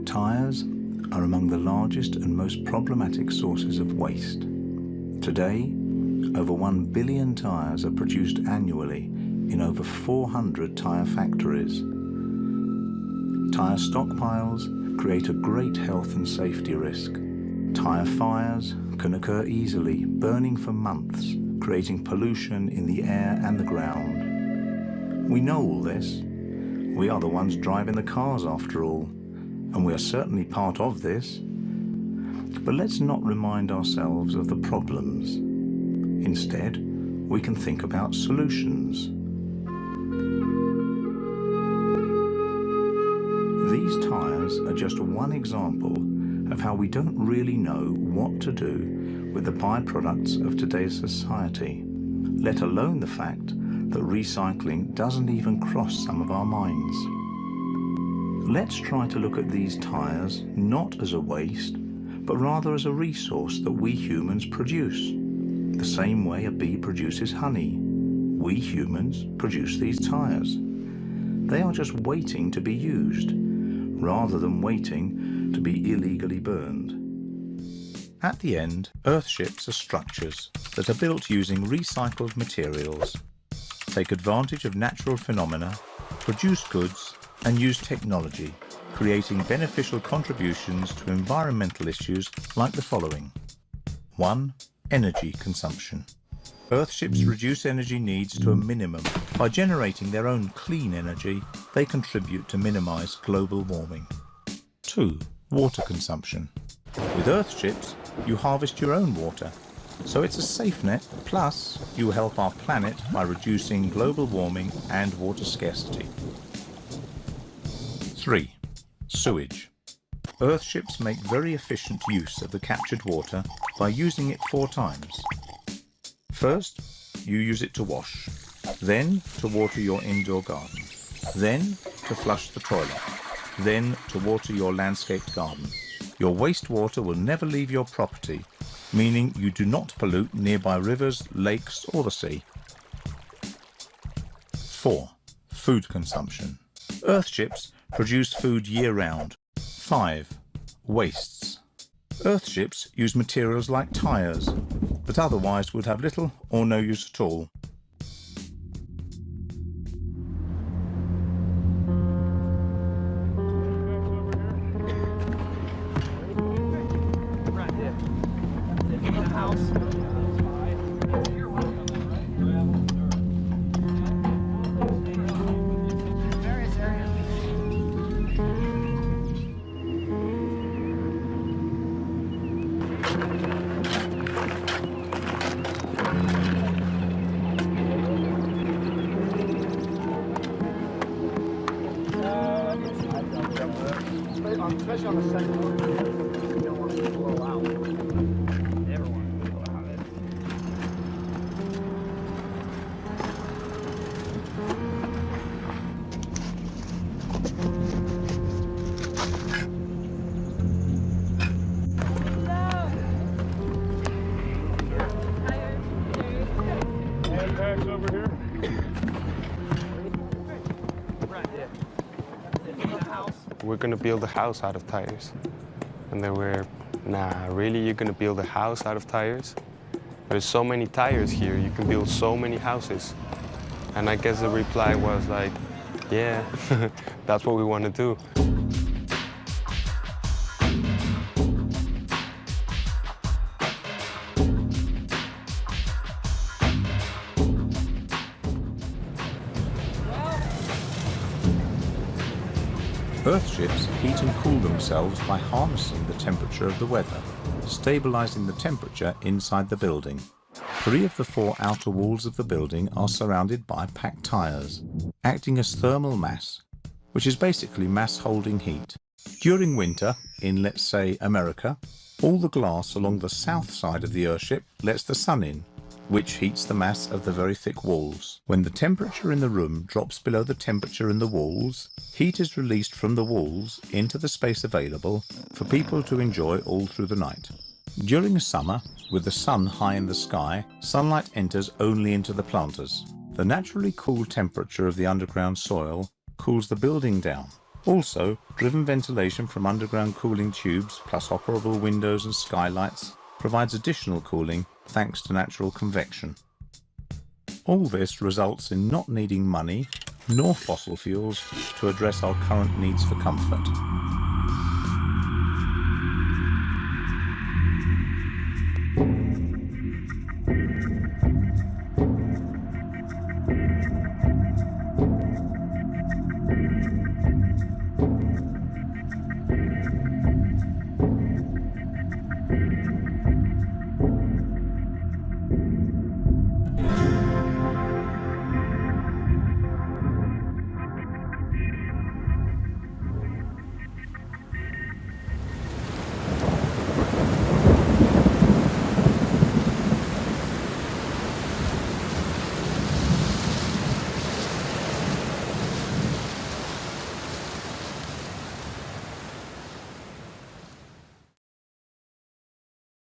Tyres are among the largest and most problematic sources of waste. Today, over 1 billion tyres are produced annually in over 400 tyre factories. Tyre stockpiles create a great health and safety risk. Tyre fires can occur easily, burning for months, creating pollution in the air and the ground. We know all this. We are the ones driving the cars after all, and we are certainly part of this. But let's not remind ourselves of the problems. Instead, we can think about solutions. These tyres are just one example of how we don't really know what to do with the byproducts of today's society, let alone the fact that recycling doesn't even cross some of our minds. Let's try to look at these tyres not as a waste, but rather as a resource that we humans produce. The same way a bee produces honey, we humans produce these tyres. They are just waiting to be used, rather than waiting to be illegally burned. At the end, earthships are structures that are built using recycled materials, take advantage of natural phenomena, produce goods, and use technology, creating beneficial contributions to environmental issues like the following. 1. Energy consumption. Earthships reduce energy needs to a minimum. By generating their own clean energy, they contribute to minimize global warming. 2. Water consumption. With earthships, you harvest your own water, so it's a safe net, plus you help our planet by reducing global warming and water scarcity. 3. Sewage. Earthships make very efficient use of the captured water by using it 4 times. First, you use it to wash, then to water your indoor garden, then to flush the toilet, then to water your landscaped garden. Your wastewater will never leave your property, meaning you do not pollute nearby rivers, lakes, or the sea. 4. Food consumption. Earthships produce food year-round. 5. Wastes. Earthships use materials like tyres, but otherwise would have little or no use at all. Especially on the second one, you don't want it to blow out. Never want it to blow out. Handbags over here. We're gonna build a house out of tires. And they were, nah, really, you're gonna build a house out of tires? There's so many tires here, you can build so many houses. And I guess the reply was like, yeah, that's what we want to do. Earthships heat and cool themselves by harnessing the temperature of the weather, stabilizing the temperature inside the building. 3 of the 4 outer walls of the building are surrounded by packed tyres, acting as thermal mass, which is basically mass holding heat. During winter, in let's say America, all the glass along the south side of the earthship lets the sun in, which heats the mass of the very thick walls. When the temperature in the room drops below the temperature in the walls, heat is released from the walls into the space available for people to enjoy all through the night. During summer, With the sun high in the sky, sunlight enters only into the planters. The naturally cool temperature of the underground soil cools the building down. Also, driven ventilation from underground cooling tubes plus operable windows and skylights provides additional cooling thanks to natural convection. All this results in not needing money nor fossil fuels to address our current needs for comfort.